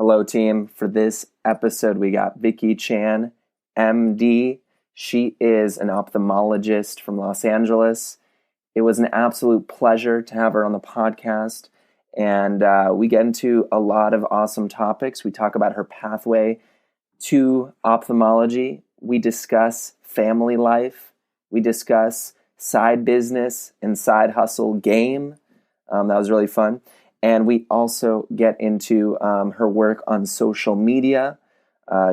Hello, team. For this episode, we got Vicki Chan, MD. She is an ophthalmologist from Los Angeles. It was an absolute pleasure to have her on the podcast, and we get into a lot of awesome topics. We talk about her pathway to ophthalmology. We discuss family life. We discuss side business and side hustle game. That was really fun. And we also get into her work on social media.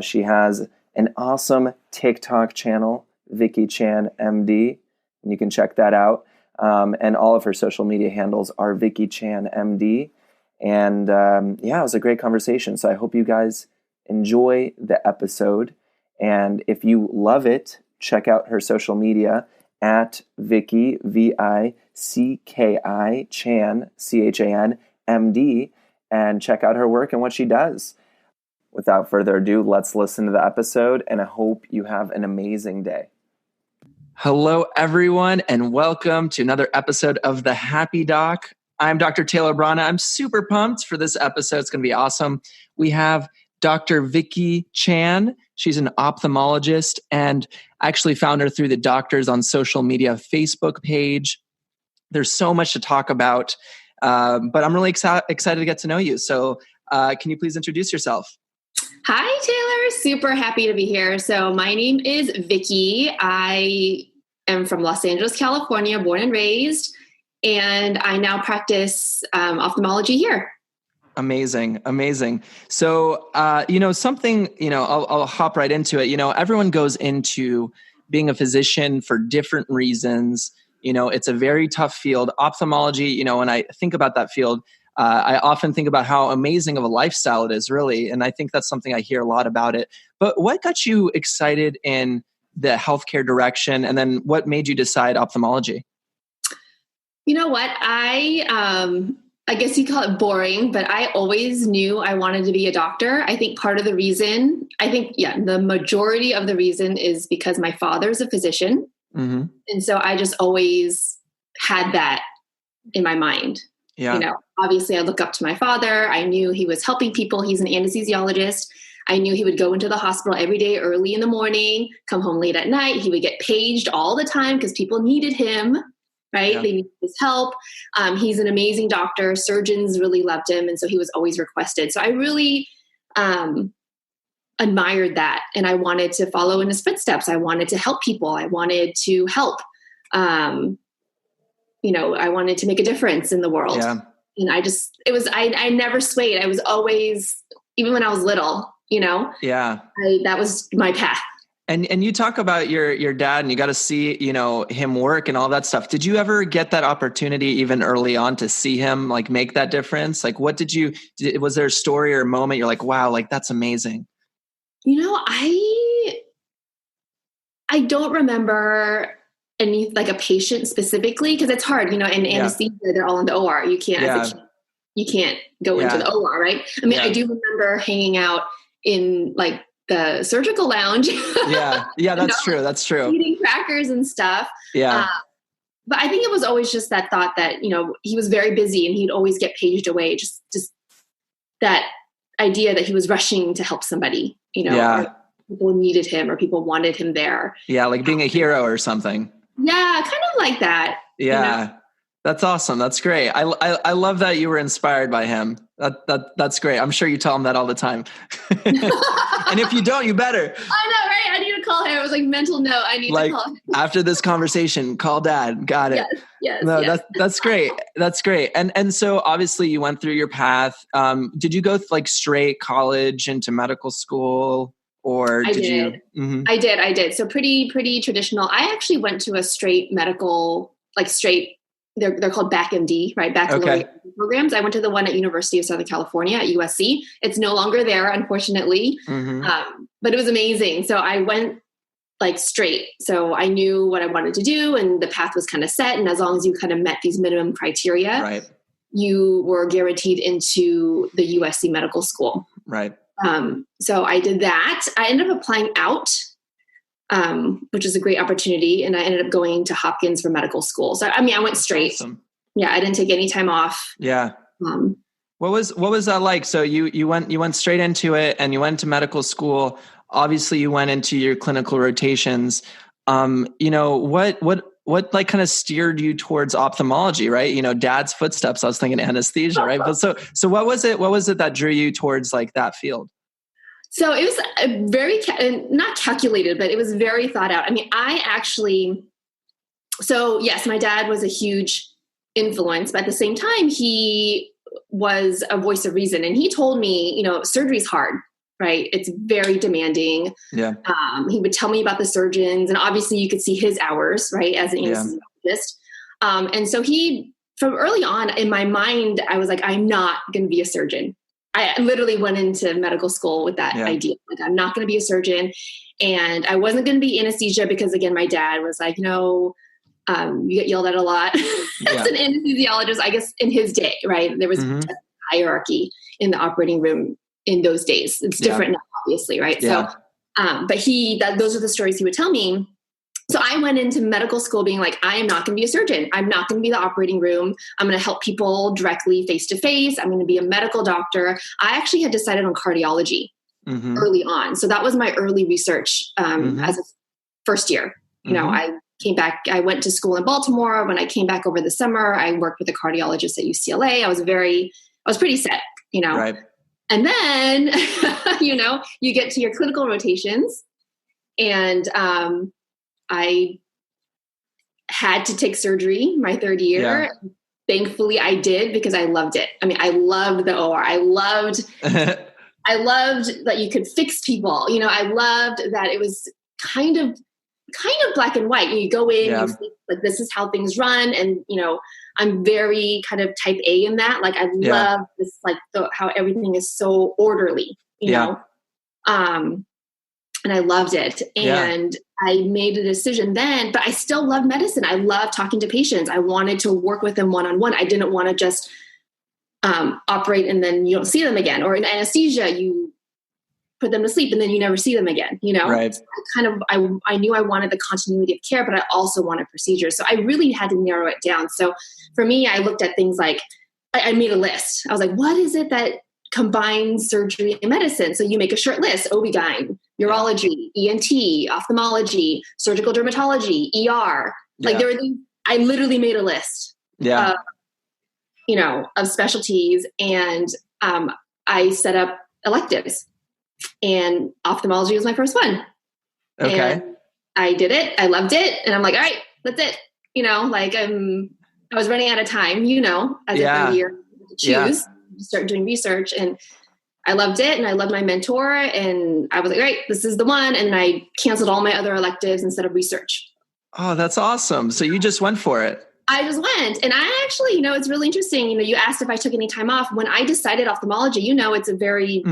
She has an awesome TikTok channel, Vicki Chan MD, and you can check that out. And all of her social media handles are Vicki Chan MD. And it was a great conversation. So I hope you guys enjoy the episode. And if you love it, check out her social media at Vicki, Vicki Chan, Chan, MD, and check out her work and what she does. Without further ado, let's listen to the episode, and I hope you have an amazing day. Hello, everyone, and welcome to another episode of The Happy Doc. I'm Dr. Taylor Brana. I'm super pumped for this episode. It's going to be awesome. We have Dr. Vicki Chan. She's an ophthalmologist, and I actually found her through the Doctors on Social Media Facebook page. There's so much to talk about. But I'm really excited to get to know you. So can you please introduce yourself? Hi, Taylor. Super happy to be here. So my name is Vicki. I am from Los Angeles, California, born and raised, and I now practice ophthalmology here. Amazing. So, I'll hop right into it. Everyone goes into being a physician for different reasons. It's a very tough field. Ophthalmology, when I think about that field, I often think about how amazing of a lifestyle it is, really. And I think that's something I hear a lot about it. But what got you excited in the healthcare direction? And then what made you decide ophthalmology? You know what? I guess you call it boring, but I always knew I wanted to be a doctor. I think the majority of the reason is because my father's a physician. Mm-hmm. And so I just always had that in my mind. Yeah. Obviously I look up to my father. I knew he was helping people. He's an anesthesiologist. I knew he would go into the hospital every day early in the morning, come home late at night. He would get paged all the time because people needed him, right? Yeah. They needed his help. He's an amazing doctor. Surgeons really loved him. And so he was always requested. So I really, admired that. And I wanted to follow in his footsteps. I wanted to help people. I wanted to help. I wanted to make a difference in the world. Yeah. And I never swayed. I was always, even when I was little, that was my path. And you talk about your dad and you got to see, him work and all that stuff. Did you ever get that opportunity even early on to see him make that difference? Was there a story or a moment you're like, wow, that's amazing? I don't remember any a patient specifically because it's hard, in anesthesia, they're all in the OR. You can't, as a kid, you can't go into the OR, right? I mean, I do remember hanging out in the surgical lounge. That's true. That's true. Eating crackers and stuff. Yeah. But I think it was always just that thought that, he was very busy and he'd always get paged away. Just that idea that he was rushing to help somebody, or people needed him or people wanted him there. Yeah. Being a hero or something. Yeah. Kind of like that. Yeah. That's awesome. That's great. I love that you were inspired by him. That's great. I'm sure you tell him that all the time. And if you don't, you better. I know, right? I need to call him. It was mental note. I need to call him. After this conversation, call dad. Got it. Yes. No, yes. That's great. That's great. And so obviously you went through your path. Did you go straight college into medical school? Or did you? Mm-hmm. I did. So pretty traditional. I actually went to a straight medical, they're called BAC-MD, right? Baccalaureate programs. I went to the one at University of Southern California at USC. It's no longer there, unfortunately. Mm-hmm. But it was amazing. So I went straight. So I knew what I wanted to do and the path was kind of set. And as long as you kind of met these minimum criteria, right, you were guaranteed into the USC medical school. Right. So I did that. I ended up applying out, which is a great opportunity. And I ended up going to Hopkins for medical school. So, I went straight. Awesome. Yeah. I didn't take any time off. Yeah. What was that like? So you went straight into it, and you went to medical school. Obviously you went into your clinical rotations. What like kind of steered you towards ophthalmology, right? Dad's footsteps. I was thinking anesthesia, right? But so what was it that drew you towards like that field? So it was a very, not calculated, but it was very thought out. I mean, so yes, my dad was a huge influence, but at the same time, he was a voice of reason. And he told me, surgery's hard, right? It's very demanding. Yeah. He would tell me about the surgeons, and obviously you could see his hours, right, as an anesthesiologist. And so from early on in my mind, I was like, I'm not going to be a surgeon. I literally went into medical school with that idea. Like, I'm not going to be a surgeon. And I wasn't going to be anesthesia because, again, my dad was like, you get yelled at a lot as an anesthesiologist, I guess, in his day, right? There was a hierarchy in the operating room in those days. It's different now, obviously, right? Yeah. So, but those are the stories he would tell me. So I went into medical school being like, I am not going to be a surgeon. I'm not going to be the operating room. I'm going to help people directly face to face. I'm going to be a medical doctor. I actually had decided on cardiology early on. So that was my early research as a first year. I came back, I went to school in Baltimore. When I came back over the summer, I worked with a cardiologist at UCLA. I was pretty set, Right. And then, you get to your clinical rotations, and I had to take surgery my third year. Yeah. Thankfully I did, because I loved it. I mean, I loved the OR. I loved that you could fix people. I loved that it was kind of black and white. You go in, you think, like, this is how things run. And, I'm very kind of type A in that. Like, I love this, like how everything is so orderly, you know? And I loved it. And I made a decision then, but I still love medicine. I love talking to patients. I wanted to work with them one-on-one. I didn't want to just operate and then you don't see them again. Or in anesthesia, you put them to sleep and then you never see them again, Right. I knew I wanted the continuity of care, but I also wanted procedures. So I really had to narrow it down. So for me, I looked at things like, I made a list. I was like, what is it that combines surgery and medicine? So you make a short list: OB-GYN, urology, ENT, ophthalmology, surgical dermatology, ER. Like, there were these, I literally made a list of specialties, and I set up electives, and ophthalmology was my first one. Okay. And I did it. I loved it. And I'm like, all right, that's it. I was running out of time, as a third year to choose. Start doing research, and I loved it, and I loved my mentor, and I was like, right, this is the one. And I canceled all my other electives instead of research. Oh, that's awesome. So you just went for it. I just went. And I actually, it's really interesting. You asked if I took any time off. When I decided ophthalmology, it's a very,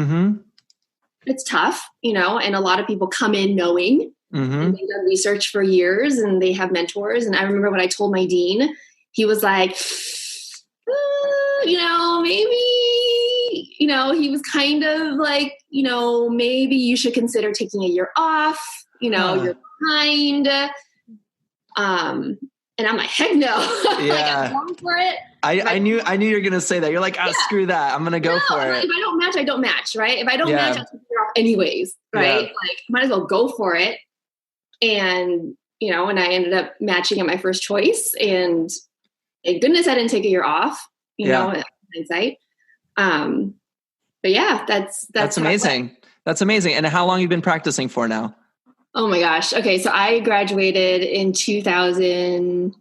it's tough, and a lot of people come in knowing, and they've done research for years, and they have mentors. And I remember when I told my dean, he was like, maybe, he was kind of like, maybe you should consider taking a year off, you're behind. And I'm like, heck no. I'm going for it. I knew you were going to say that. You're like, screw that. I'm going to go for it. If I don't match, I don't match, right? If I don't match, I'll take it off anyways, right? Yeah. Like, might as well go for it. And, and I ended up matching at my first choice. And thank goodness I didn't take a year off, in hindsight. But that's amazing. That's amazing. And how long have you been practicing for now? Oh my gosh. Okay. So I graduated in 2011.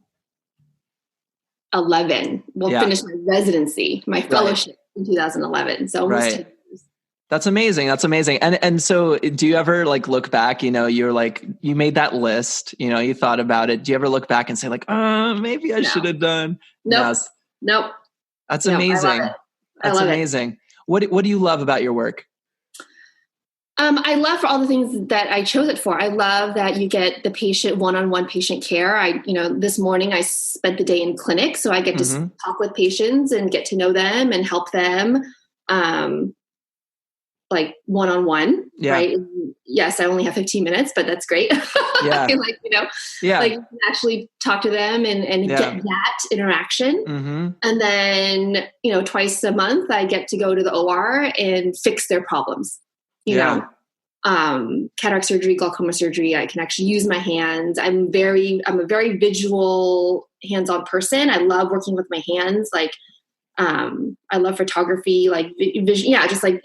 Finished my residency, my fellowship in 2011. So almost 10 years. That's amazing. That's amazing. And so do you ever like look back, you're like, you made that list, you thought about it. Do you ever look back and say like, maybe I should have done? Nope. Nope. That's amazing. That's amazing. What do you love about your work? I love for all the things that I chose it for. I love that you get the patient one-on-one patient care. This morning I spent the day in clinic, so I get to talk with patients and get to know them and help them. like one-on-one, right? Yes, I only have 15 minutes, but that's great. Yeah. Like, like you can actually talk to them and get that interaction. Mm-hmm. And then, twice a month I get to go to the OR and fix their problems, know, cataract surgery, glaucoma surgery. I can actually use my hands. I'm a very visual, hands-on person. I love working with my hands. Like, I love photography, like vision. Yeah. Just like,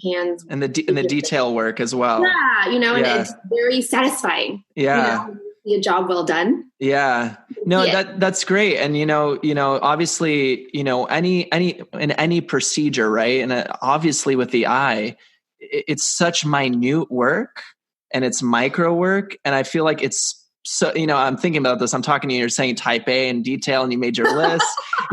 hands and the detail work as well. Yeah. And it's very satisfying. Yeah. See a job well done. Yeah. No, that's great. And, obviously, any procedure, right. And obviously with the eye, it's such minute work and it's micro work. And I feel like it's so, I'm thinking about this. I'm talking to you, you're saying type A and detail and you made your list,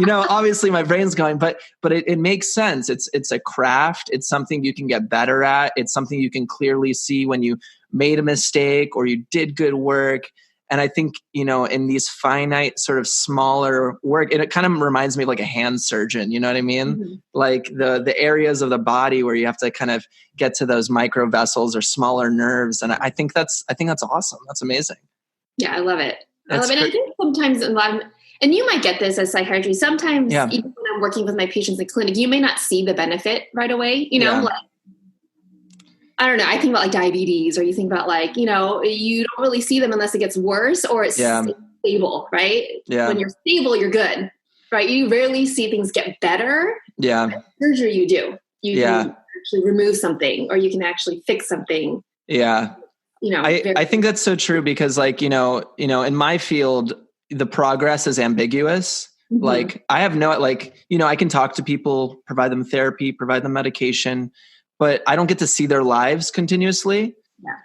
obviously my brain's going, but it makes sense. It's a craft. It's something you can get better at. It's something you can clearly see when you made a mistake or you did good work. And I think, in these finite sort of smaller work, and it kind of reminds me of like a hand surgeon, you know what I mean? Mm-hmm. Like the areas of the body where you have to kind of get to those micro vessels or smaller nerves. And I think that's awesome. That's amazing. Yeah, I love it. I think sometimes and you might get this as psychiatry. Sometimes even when I'm working with my patients in clinic, you may not see the benefit right away, like, I don't know. I think about like diabetes, or you think about like, you don't really see them unless it gets worse or it's stable, right? Yeah. When you're stable, you're good, right? You rarely see things get better. Yeah. Surgery, you do. You can actually remove something, or you can actually fix something. Yeah. I think that's so true because like, in my field, the progress is ambiguous. Mm-hmm. Like I have I can talk to people, provide them therapy, provide them medication, but I don't get to see their lives continuously.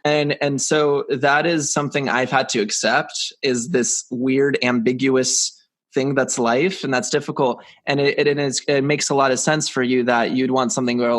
Yeah. And so that is something I've had to accept, is this weird, ambiguous thing that's life, and that's difficult. And it makes a lot of sense for you that you'd want something where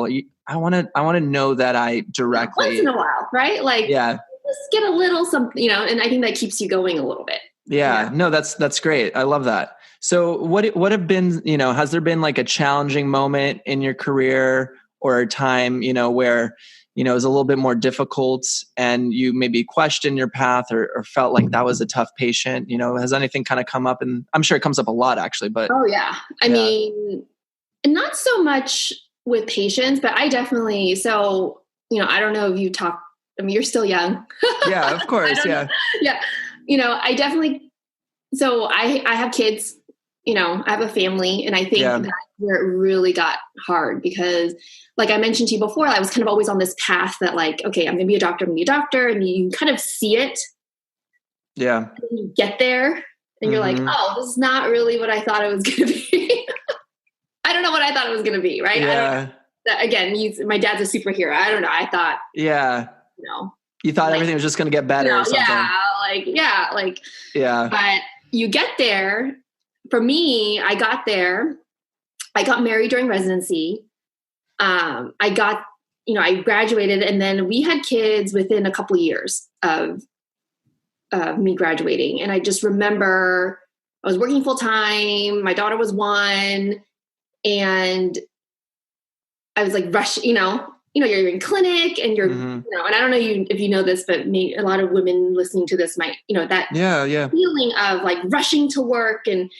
I want to know that I directly once in a while, right? Like, just get a little something, and I think that keeps you going a little bit. Yeah. No, that's great. I love that. So what have been, has there been like a challenging moment in your career or a time, where, it was a little bit more difficult and you maybe questioned your path or felt like that was a tough patient? Has anything kind of come up? And I'm sure it comes up a lot actually, but. Oh yeah. I mean, not so much with patients, but I definitely, I don't know if you talk, you're still young. Yeah, of course. Yeah. Yeah. I definitely, I have kids, I have a family, and I think that's where it really got hard because like I mentioned to you before, I was kind of always on this path that like, okay, I'm going to be a doctor. And you kind of see it. Yeah. And you get there and you're like, oh, this is not really what I thought it was going to be. I don't know what I thought it was going to be. Right. Yeah. Again, my dad's a superhero. I don't know. I thought, you thought everything was just going to get better or something. Yeah. But you get there. For me, I got there. I got married during residency. I graduated, and then we had kids within a couple of years of me graduating. And I just remember I was working full time. My daughter was 1, and I was like rushing, you're in clinic and you're, and I don't know if you know this, but a lot of women listening to this might, that feeling of like rushing to work and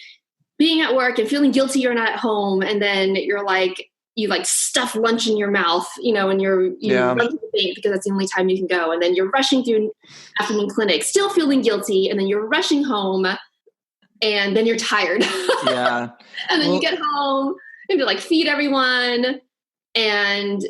being at work and feeling guilty you're not at home. And then you're like, you like stuff lunch in your mouth, and you run to the bank because that's the only time you can go. And then you're rushing through afternoon clinic, still feeling guilty. And then you're rushing home and then you're tired. Yeah. And then you get home and you like feed everyone and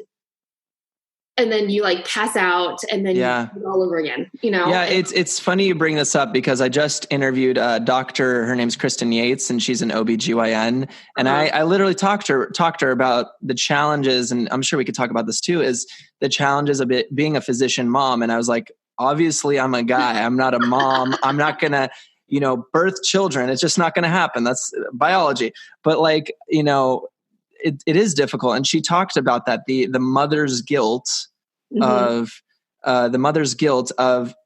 then you like pass out and then you do it all over again, Yeah. It's funny you bring this up because I just interviewed a doctor. Her name's Kristen Yates, and she's an OBGYN. And I literally talked to her about the challenges, and I'm sure we could talk about this too, is the challenges of being a physician mom. And I was like, obviously I'm a guy. I'm not a mom. I'm not going to, birth children. It's just not going to happen. That's biology. But like, it is difficult. And she talked about that, the mother's guilt of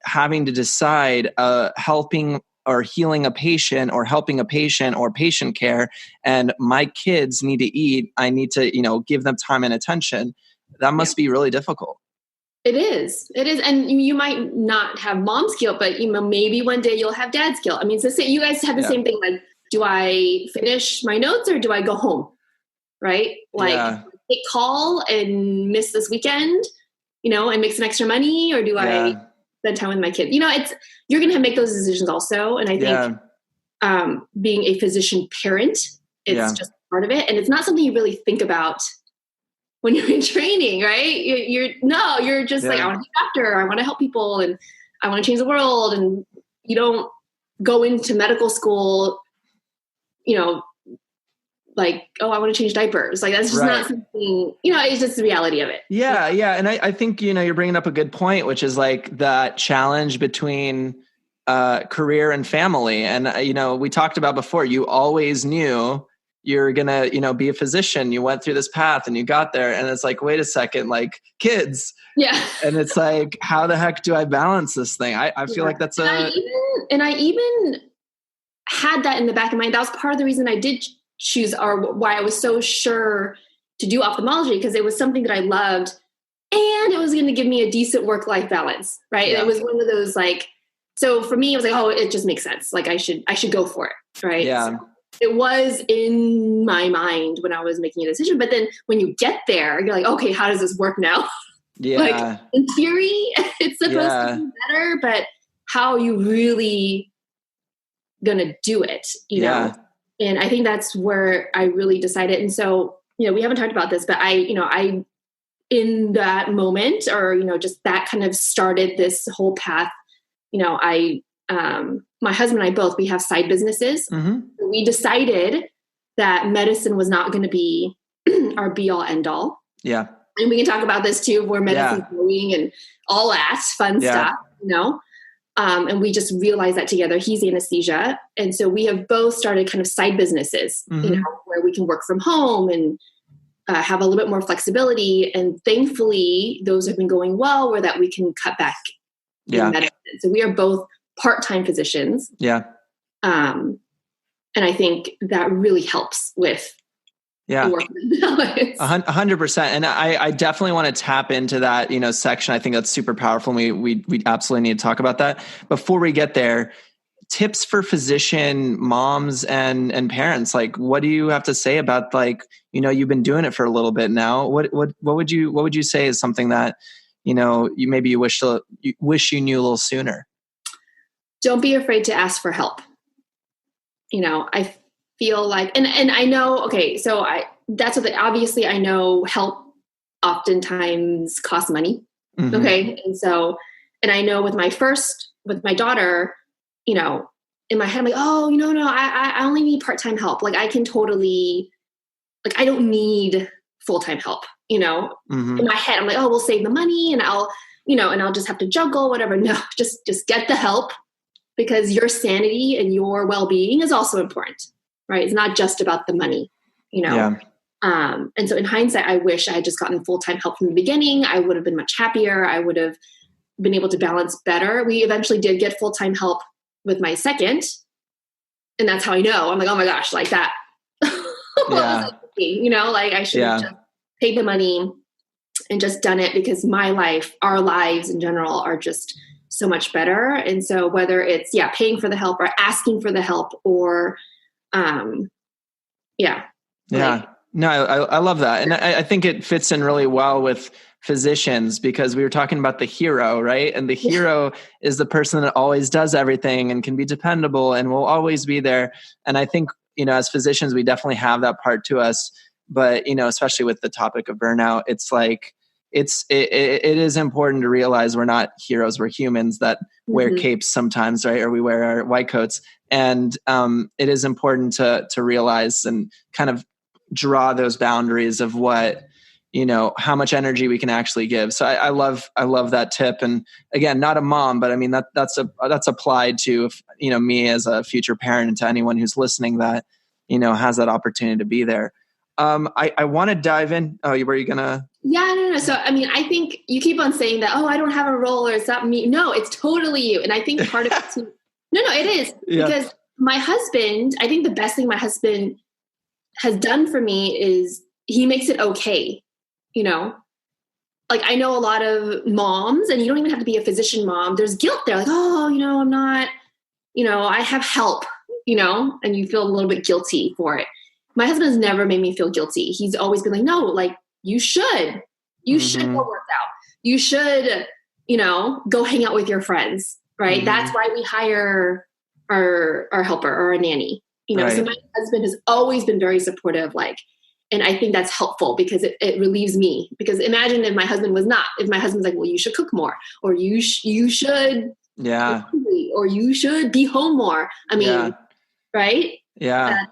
having to decide, helping or healing a patient or helping a patient or patient care, and my kids need to eat, I need to, give them time and attention. That must be really difficult. It is. And you might not have mom's guilt, but maybe one day you'll have dad's guilt. I mean, so you guys have the same thing. Like, do I finish my notes or do I go home? Right? Like, take call and miss this weekend, and make some extra money, or do I spend time with my kids? You're going to make those decisions also. And I think being a physician parent, it's just part of it. And it's not something you really think about when you're in training, right? You're just like, I want to be a doctor. I want to help people and I want to change the world. And you don't go into medical school, like, oh, I want to change diapers. Like, that's just not something, it's just the reality of it. Yeah. Yeah. And I think, you're bringing up a good point, which is like that challenge between career and family. And, we talked about before, you always knew you're going to, be a physician. You went through this path and you got there, and it's like, wait a second, like kids. Yeah. And it's like, how the heck do I balance this thing? I feel like that's I even had that in the back of my mind. That was part of the reason I did choose, or why I was so sure to do ophthalmology, because it was something that I loved and it was going to give me a decent work-life balance. Right. Yeah. It was one of those, like, so for me, it was like, oh, it just makes sense. Like I should go for it. Right. Yeah. So it was in my mind when I was making a decision, but then when you get there, you're like, okay, how does this work now? Yeah. Like, in theory, it's supposed to be better, but how are you really gonna do it? You know? And I think that's where I really decided. And so, we haven't talked about this, but I in that moment, or, just that kind of started this whole path. My husband and I both, we have side businesses. Mm-hmm. We decided that medicine was not going to be our be all end all. Yeah. And we can talk about this too, where medicine's going and all that fun stuff, and we just realized that together. He's anesthesia. And so we have both started kind of side businesses, mm-hmm. Where we can work from home and have a little bit more flexibility. And thankfully those have been going well, where that we can cut back in medicine. So we are both part-time physicians. Yeah. And I think that really helps with work balance. 100%. And I definitely want to tap into that, section. I think that's super powerful. And we absolutely need to talk about that. Before we get there, tips for physician moms and parents. Like, what do you have to say about, like, you've been doing it for a little bit now. What would you say is something that, you wish you knew a little sooner? Don't be afraid to ask for help. I feel like, and I know, okay, so obviously I know help oftentimes costs money. Mm-hmm. Okay. And so, and I know with my daughter, in my head, I'm like, oh, no, I only need part-time help. Like I can totally, like, I don't need full-time help, mm-hmm. In my head, I'm like, oh, we'll save the money and I'll just have to juggle, whatever. No, just get the help, because your sanity and your well-being is also important, right? It's not just about the money, Yeah. And so in hindsight, I wish I had just gotten full-time help from the beginning. I would have been much happier. I would have been able to balance better. We eventually did get full-time help with my second. And that's how I know. I'm like, oh my gosh, like that. Like I should have just paid the money and just done it, because my life, our lives in general, are just so much better. And so whether it's paying for the help or asking for the help, or no, I love that. And I think it fits in really well with physicians, because we were talking about the hero, right? And the hero is the person that always does everything and can be dependable and will always be there. And I think, as physicians, we definitely have that part to us, but, especially with the topic of burnout, it's like, it is important to realize we're not heroes. We're humans that wear capes sometimes, right? Or we wear our white coats. And it is important to realize and kind of draw those boundaries of what, how much energy we can actually give. So I love that tip. And again, not a mom, but I mean, that's applied to, me as a future parent, and to anyone who's listening that, has that opportunity to be there. I want to dive in. Oh, were you gonna? Yeah, no. So, I mean, I think you keep on saying that, oh, I don't have a role, or it's not me. No, it's totally you. And I think part of it too, No, it is. Yeah. Because my husband, I think the best thing my husband has done for me is he makes it okay, you know? Like I know a lot of moms, and you don't even have to be a physician mom. There's guilt there. Like, oh, I'm not, I have help, and you feel a little bit guilty for it. My husband has never made me feel guilty. He's always been like, no, like you should go work out. You should, go hang out with your friends. Right. Mm-hmm. That's why we hire our helper or a nanny, right. So my husband has always been very supportive, and I think that's helpful because it relieves me. Because imagine if my husband was not, if my husband's like, well, you should cook more, or you should, yeah, hungry, or you should be home more. I mean, right? Yeah.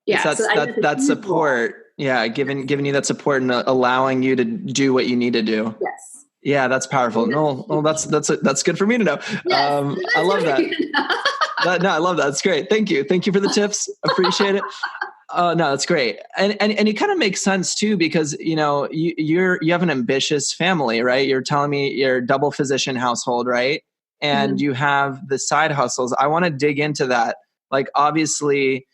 So that support. Yeah. Giving you that support and allowing you to do what you need to do. Yes. Yeah. That's powerful. No, that's good for me to know. Yes, I love that. I love that. That's great. Thank you. Thank you for the tips. Appreciate it. No, that's great. And it kind of makes sense too, because, you have an ambitious family, right? You're telling me you're a double physician household, right? And you have the side hustles. I want to dig into that. Like, obviously,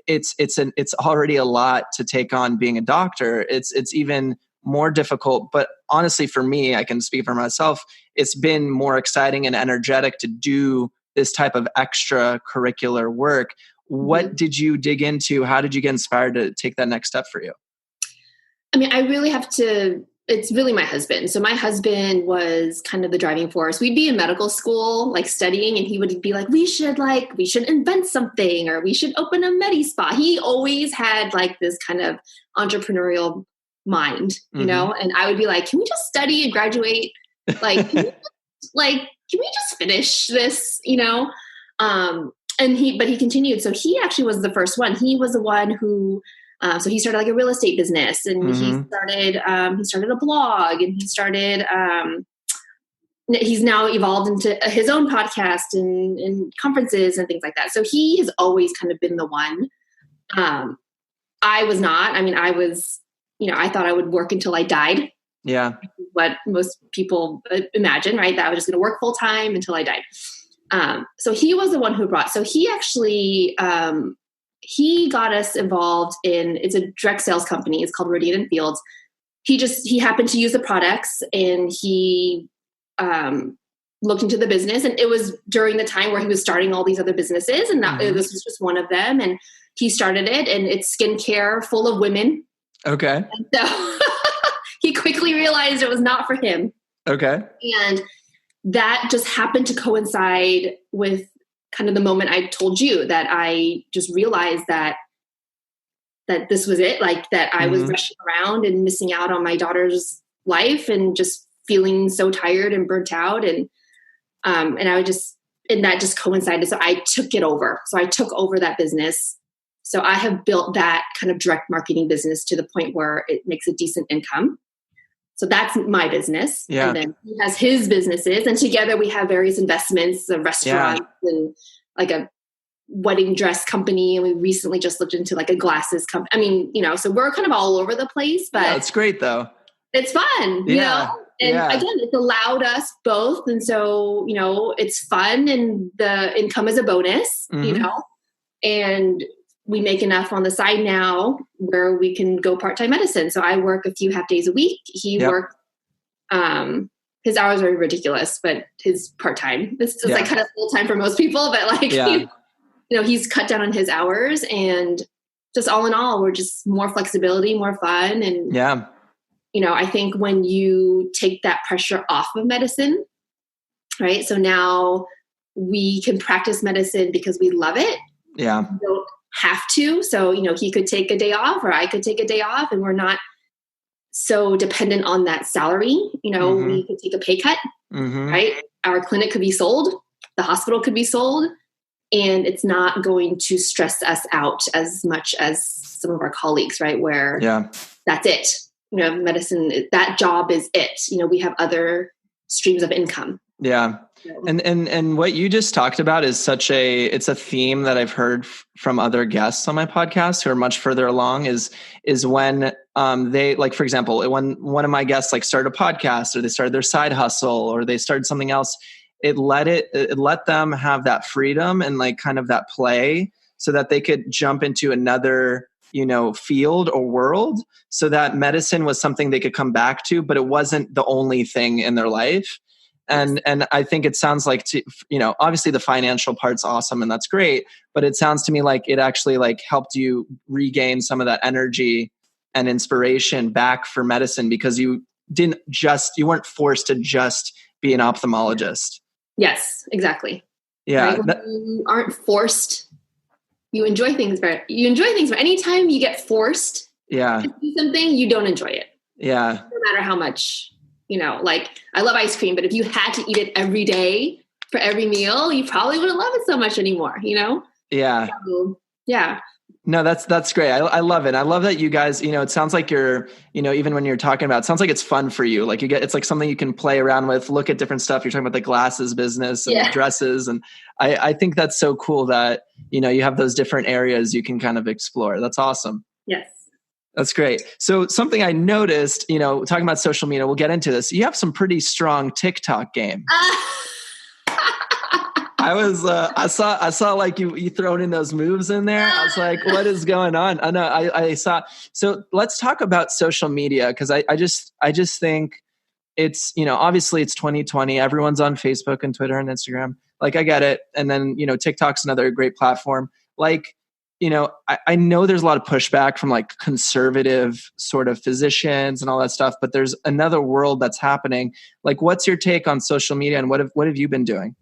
it's already a lot to take on being a doctor. It's even more difficult, but honestly, for me, I can speak for myself. It's been more exciting and energetic to do this type of extracurricular work. What did you dig into? How did you get inspired to take that next step for you? I mean, I really have to, it's really my husband. So my husband was kind of the driving force. We'd be in medical school, studying, and he would be like, we should invent something, or we should open a med spa. He always had this kind of entrepreneurial mind, and I would be like, can we just study and graduate? Can we just finish this, but he continued. So he actually was the first one. He was the one who, so he started a real estate business, and he started a blog, and he's now evolved into his own podcast and conferences and things like that. So he has always kind of been the one. I was not. I mean, I was, I thought I would work until I died. Yeah. What most people imagine, right? That I was just going to work full time until I died. So he was the one who so he actually, he got us involved it's a direct sales company. It's called Radiant Fields. He happened to use the products, and he, looked into the business, and it was during the time where he was starting all these other businesses, and this was just one of them. And he started it, and it's skincare full of women. Okay. And so he quickly realized it was not for him. Okay. And that just happened to coincide with kind of the moment I told you, that I just realized that this was it. That I was rushing around and missing out on my daughter's life, and just feeling so tired and burnt out. And that just coincided. So I took it over. So I took over that business. So I have built that kind of direct marketing business to the point where it makes a decent income. So that's my business. Yeah. And then he has his businesses, and together we have various investments, a restaurant and a wedding dress company. And we recently just looked into a glasses company. I mean, so we're kind of all over the place, but it's great though. It's fun, you know? And again, it's allowed us both. And so, it's fun, and the income is a bonus, and we make enough on the side now where we can go part-time medicine. So I work a few half days a week. He works, his hours are ridiculous, but his part-time, this is kind of full-time for most people, but he's cut down on his hours, and just all in all, we're just more flexibility, more fun. And, I think when you take that pressure off of medicine, right? So now we can practice medicine because we love it. Yeah. We don't have to. So, he could take a day off, or I could take a day off, and we're not so dependent on that salary. We could take a pay cut, right? Our clinic could be sold, the hospital could be sold, and it's not going to stress us out as much as some of our colleagues, right? Where that's it. Medicine, that job is it. We have other streams of income. Yeah. And what you just talked about is it's a theme that I've heard from other guests on my podcast who are much further along is when they, for example, when one of my guests started a podcast, or they started their side hustle, or they started something else, it let them have that freedom and like kind of that play so that they could jump into another, field or world, so that medicine was something they could come back to, but it wasn't the only thing in their life. And I think it sounds like, obviously the financial part's awesome and that's great, but it sounds to me like it actually like helped you regain some of that energy and inspiration back for medicine, because you weren't forced to just be an ophthalmologist. Yes, exactly. Yeah. Right? You aren't forced. You enjoy things better. But anytime you get forced to do something, you don't enjoy it. Yeah. No matter how much, like I love ice cream, but if you had to eat it every day for every meal, you probably wouldn't love it so much anymore, Yeah. So, yeah. No, that's great. I love it. I love that you guys, it sounds like you're, even when you're talking about, it sounds like it's fun for you. Like it's like something you can play around with, look at different stuff. You're talking about the glasses business and dresses. And I think that's so cool that, you have those different areas you can kind of explore. That's awesome. Yes. That's great. So something I noticed, talking about social media, we'll get into this. You have some pretty strong TikTok game. I saw like you throwing in those moves in there. I was like, what is going on? I know I saw. So let's talk about social media. Cause I just think it's, obviously it's 2020. Everyone's on Facebook and Twitter and Instagram. Like I get it. And then, TikTok's another great platform. Like, I know there's a lot of pushback from like conservative sort of physicians and all that stuff, but there's another world that's happening. Like, what's your take on social media and what have you been doing?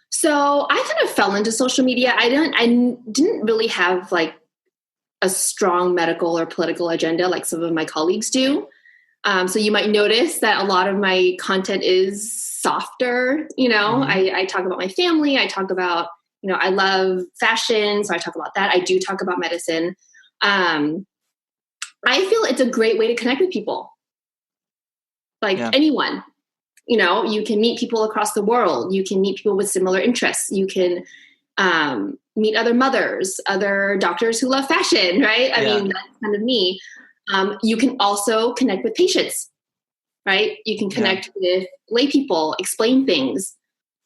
So I kind of fell into social media. I didn't really have like a strong medical or political agenda like some of my colleagues do. So you might notice that a lot of my content is softer. I talk about my family. I talk about, I love fashion. So I talk about that. I do talk about medicine. I feel it's a great way to connect with people. Like anyone. You can meet people across the world. You can meet people with similar interests. You can meet other mothers, other doctors who love fashion, right? I mean, that's kind of me. You can also connect with patients, right? You can connect with lay people, explain things.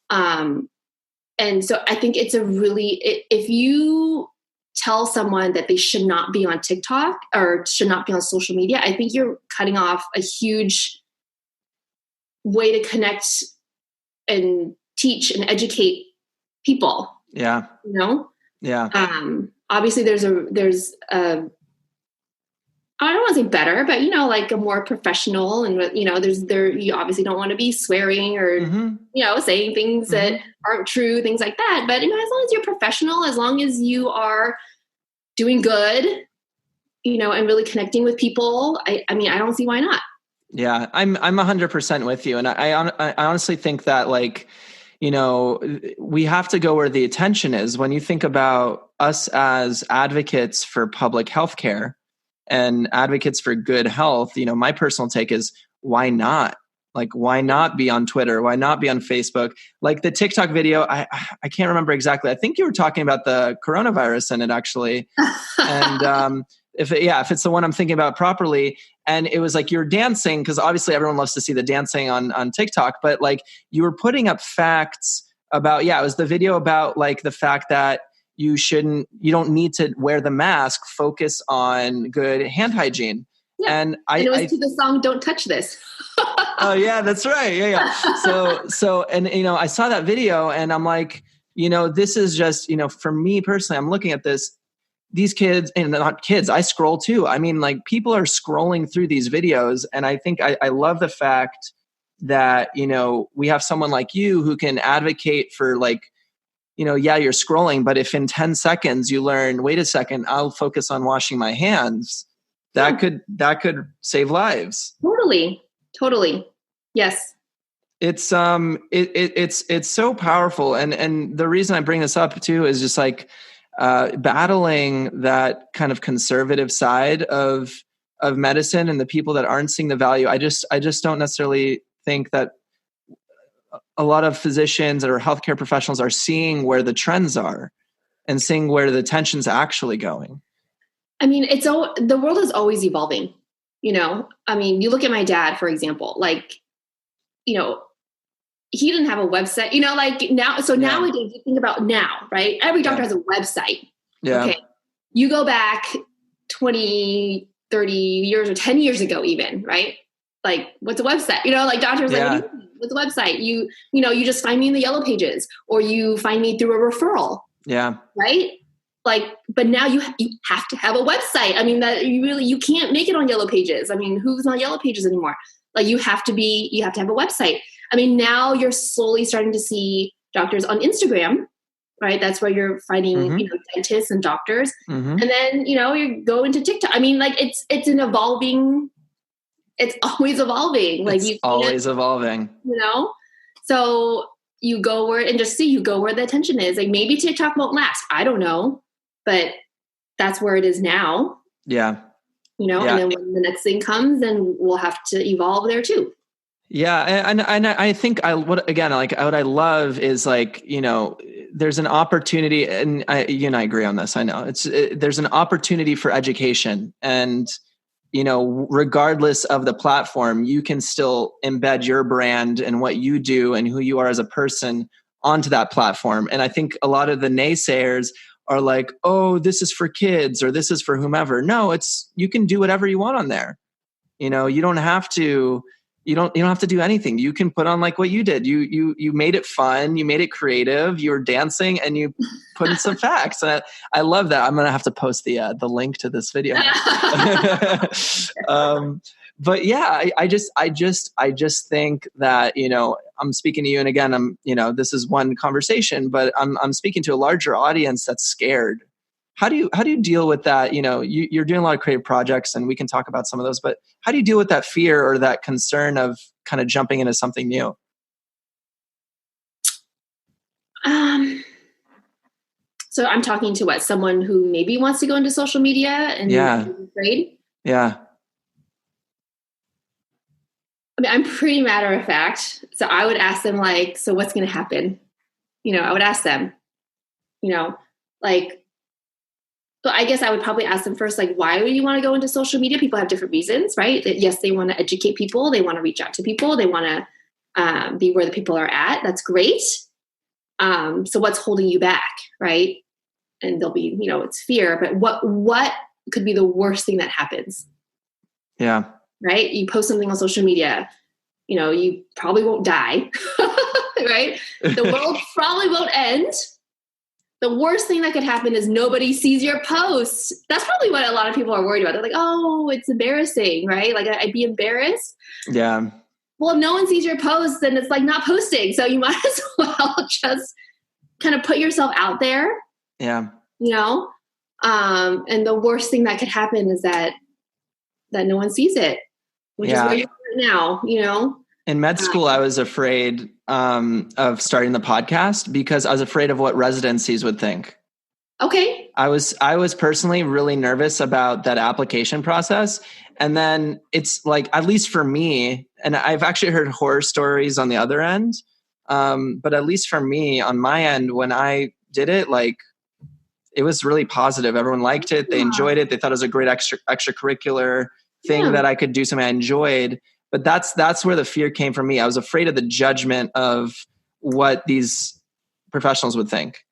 And so I think it's if you tell someone that they should not be on TikTok or should not be on social media, I think you're cutting off a huge way to connect and teach and educate people. Yeah. Yeah. Obviously there's a I don't want to say better, but like a more professional and you obviously don't want to be swearing or, saying things that aren't true, things like that. But, as long as you're professional, as long as you are doing good, and really connecting with people, I don't see why not. Yeah, I'm 100% with you. And I honestly think that like, we have to go where the attention is. When you think about us as advocates for public health care and advocates for good health, my personal take is why not? Like, why not be on Twitter? Why not be on Facebook? Like the TikTok video, I can't remember exactly. I think you were talking about the coronavirus in it actually. And if it's the one I'm thinking about properly. And it was like you're dancing, because obviously everyone loves to see the dancing on TikTok, but like you were putting up facts about, it was the video about like the fact that you don't need to wear the mask, focus on good hand hygiene. Yeah. And it was to the song "Don't Touch This." Oh yeah, that's right. Yeah. So, and I saw that video and I'm like, this is just, for me personally, I'm looking at this, these kids, and not kids, I scroll too. I mean, like people are scrolling through these videos. And I think I love the fact that, we have someone like you who can advocate for like, you're scrolling, but if in 10 seconds you learn, wait a second, I'll focus on washing my hands. That could save lives. Totally. Yes. It's so powerful. And the reason I bring this up too is just like battling that kind of conservative side of medicine and the people that aren't seeing the value. I just don't necessarily think that a lot of physicians or healthcare professionals are seeing where the trends are and seeing where the tension's actually going. I mean, the world is always evolving, you look at my dad, for example, like, he didn't have a website, like now. So nowadays you think about now, right? Every doctor has a website. Yeah. Okay. You go back 20, 30 years or 10 years ago even, right? Like, what's a website? Like doctors like, what's a website? You just find me in the yellow pages, or you find me through a referral. Yeah. Right? Like, but now you have to have a website. I mean, that you can't make it on yellow pages. I mean, who's on yellow pages anymore? Like you have to have a website. I mean, now you're slowly starting to see doctors on Instagram, right? That's where you're finding, dentists and doctors. And then, you go into TikTok. I mean, like it's always evolving. Like it's always evolving, So you go where the attention is. Like maybe TikTok won't last. I don't know, but that's where it is now. Yeah. And then when the next thing comes, then we'll have to evolve there too. Yeah. And I think what I love is like, there's an opportunity, and I agree on this. I know there's an opportunity for education, and, regardless of the platform, you can still embed your brand and what you do and who you are as a person onto that platform. And I think a lot of the naysayers are like, oh, this is for kids or this is for whomever. No, you can do whatever you want on there. You don't have to, you don't have to do anything. You can put on like what you did. You made it fun. You made it creative. You were dancing and you put in some facts. And I love that. I'm going to have to post the link to this video. But yeah, I just think that, I'm speaking to you, and again, this is one conversation, but I'm speaking to a larger audience that's scared. How do you deal with that? You're doing a lot of creative projects, and we can talk about some of those, but how do you deal with that fear or that concern of kind of jumping into something new? So I'm talking to someone who maybe wants to go into social media and is afraid. Yeah. I mean, I'm pretty matter of fact. So I would ask them like, so what's going to happen? I would ask them, so I guess I would probably ask them first, like, why would you want to go into social media? People have different reasons, right? Yes, they want to educate people. They want to reach out to people. They want to be where the people are at. That's great. So what's holding you back, right? And they'll be, it's fear. But what could be the worst thing that happens? Yeah. Right? You post something on social media, you probably won't die, right? The world probably won't end. The worst thing that could happen is nobody sees your post. That's probably what a lot of people are worried about. They're like, oh, it's embarrassing, right? Like I'd be embarrassed. Yeah. Well, if no one sees your post, then it's like not posting. So you might as well just kind of put yourself out there. Yeah. And the worst thing that could happen is that no one sees it, which is where you are now, In med school, I was afraid of starting the podcast because I was afraid of what residencies would think. Okay. I was personally really nervous about that application process. And then it's like, at least for me, and I've actually heard horror stories on the other end. But at least for me, on my end, when I did it, like, it was really positive. Everyone liked it. They enjoyed it. They thought it was a great extracurricular thing that I could do, something I enjoyed. But that's where the fear came from me. I was afraid of the judgment of what these professionals would think.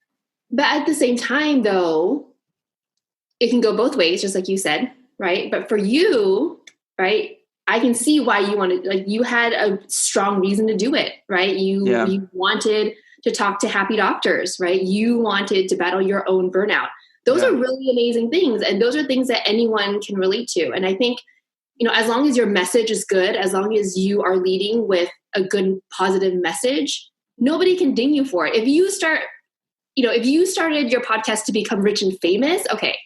But at the same time, though, it can go both ways, just like you said, right? But for you, right, I can see why you wanted, like, you had a strong reason to do it, right? You wanted to talk to happy doctors, right? You wanted to battle your own burnout. Those are really amazing things. And those are things that anyone can relate to. And I think, as long as your message is good, as long as you are leading with a good, positive message, nobody can ding you for it. If you started your podcast to become rich and famous, okay,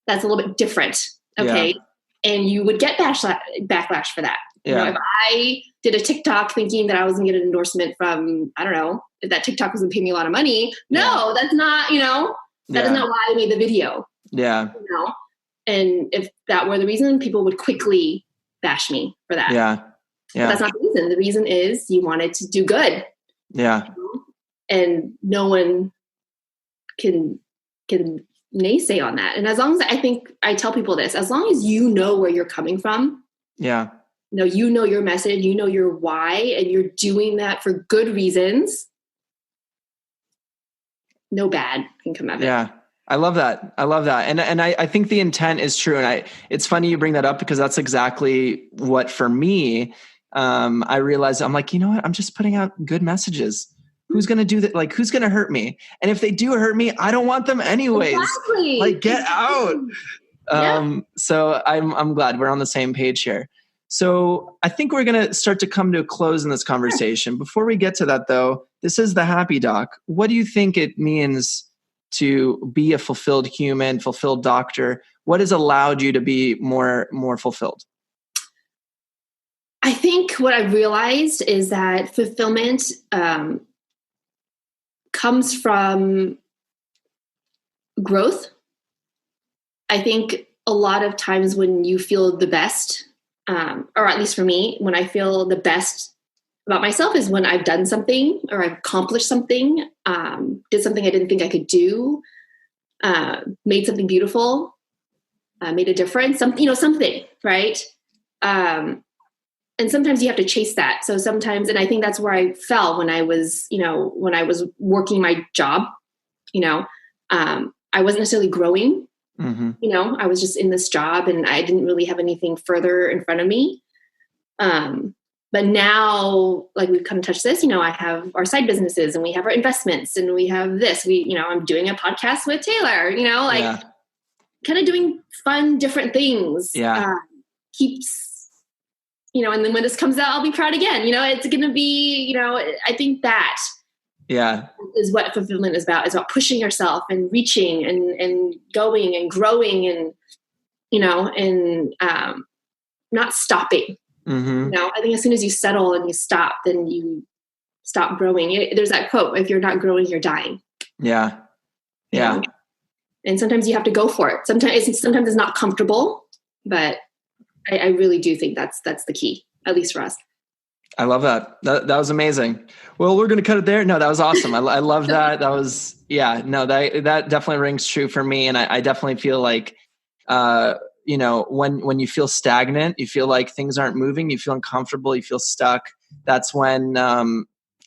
that's a little bit different. Okay. Yeah. And you would get backlash for that. Yeah. If I did a TikTok thinking that I was going to get an endorsement from, I don't know, if that TikTok was going to pay me a lot of money. No, that's not, that is not why I made the video. Yeah. And if that were the reason, people would quickly bash me for that. Yeah. But that's not the reason. The reason is you wanted to do good. Yeah. And no one can naysay on that. And as long as I tell people this, as long as you know where you're coming from. Yeah. you know your message, you know your why, and you're doing that for good reasons, no bad can come of it. Yeah. I love that. And I think the intent is true. And it's funny you bring that up because that's exactly what, for me, I realized I'm like, you know what? I'm just putting out good messages. Who's going to do that? Like, who's going to hurt me? And if they do hurt me, I don't want them anyways. Exactly. Like, get out. So I'm glad we're on the same page here. So I think we're going to start to come to a close in this conversation. Before we get to that though, this is the Happy Doc. What do you think it means to be a fulfilled human, fulfilled doctor? What has allowed you to be more fulfilled? I think what I've realized is that fulfillment comes from growth. I think a lot of times when you feel the best, or at least for me, when I feel the best about myself is when I've done something or I've accomplished something, did something I didn't think I could do, made something beautiful, made a difference, something, right? And sometimes you have to chase that. So sometimes, and I think that's where I fell when I was working my job, I wasn't necessarily growing. Mm-hmm. I was just in this job and I didn't really have anything further in front of me. But now, like we've kind of touched this, I have our side businesses and we have our investments and we have this, I'm doing a podcast with Taylor, kind of doing fun, different things. Yeah. Keeps, and then when this comes out, I'll be proud again. It's going to be, I think that is what fulfillment is about. It's about pushing yourself and reaching and going and growing and, and not stopping. Mm-hmm. I think as soon as you settle and you stop, then you stop growing. There's that quote, if you're not growing, you're dying. Yeah. Yeah. And sometimes you have to go for it. Sometimes it's not comfortable, but I really do think that's the key, at least for us. I love that. That was amazing. Well, we're going to cut it there. No, that was awesome. I love that. That was, that definitely rings true for me. And I definitely feel like, when you feel stagnant, you feel like things aren't moving, you feel uncomfortable, you feel stuck. That's when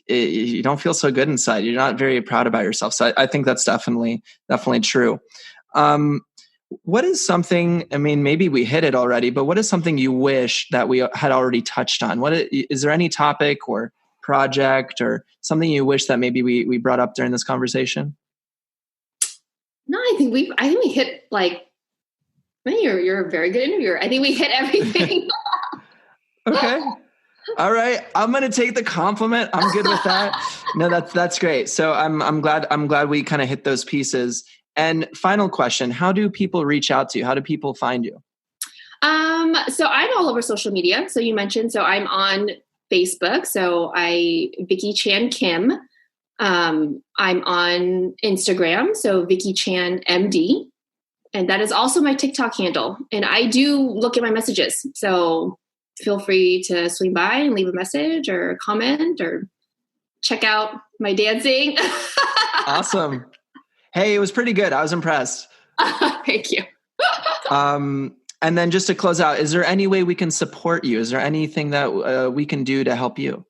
you don't feel so good inside. You're not very proud about yourself. So I think that's definitely true. What is something, maybe we hit it already, but what is something you wish that we had already touched on? Is there any topic or project or something you wish that maybe we brought up during this conversation? No, I think we hit you're a very good interviewer. I think we hit everything. Okay. All right. I'm going to take the compliment. I'm good with that. No, that's great. So I'm glad we kind of hit those pieces. And final question, how do people reach out to you? How do people find you? So I'm all over social media. So you mentioned, so I'm on Facebook. So Vicki Chan Kim. I'm on Instagram. So Vicki Chan MD. And that is also my TikTok handle. And I do look at my messages. So feel free to swing by and leave a message or a comment or check out my dancing. Awesome. Hey, it was pretty good. I was impressed. Thank you. And then just to close out, is there any way we can support you? Is there anything that we can do to help you?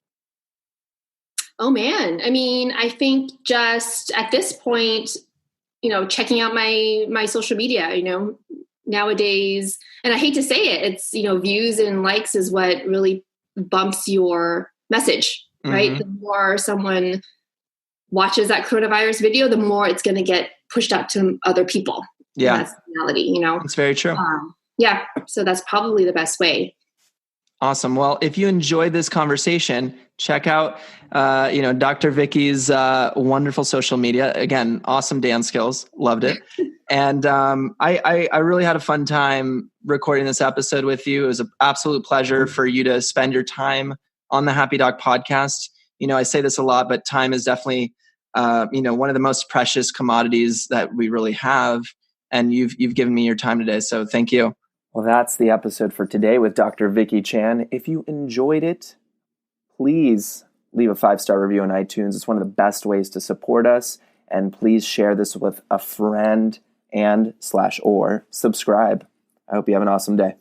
Oh, man. I think just at this point, checking out my social media, nowadays, and I hate to say it, it's, views and likes is what really bumps your message, right? Mm-hmm. The more someone watches that coronavirus video, the more it's going to get pushed out to other people. Yeah. That's the reality, It's very true. So that's probably the best way. Awesome. Well, if you enjoyed this conversation, check out, Dr. Vicki's wonderful social media. Again, awesome dance skills. Loved it. And I really had a fun time recording this episode with you. It was an absolute pleasure for you to spend your time on the Happy Doc podcast. I say this a lot, but time is definitely, one of the most precious commodities that we really have. And you've given me your time today. So thank you. Well, that's the episode for today with Dr. Vicki Chan. If you enjoyed it, please leave a 5-star review on iTunes. It's one of the best ways to support us. And please share this with a friend and/or subscribe. I hope you have an awesome day.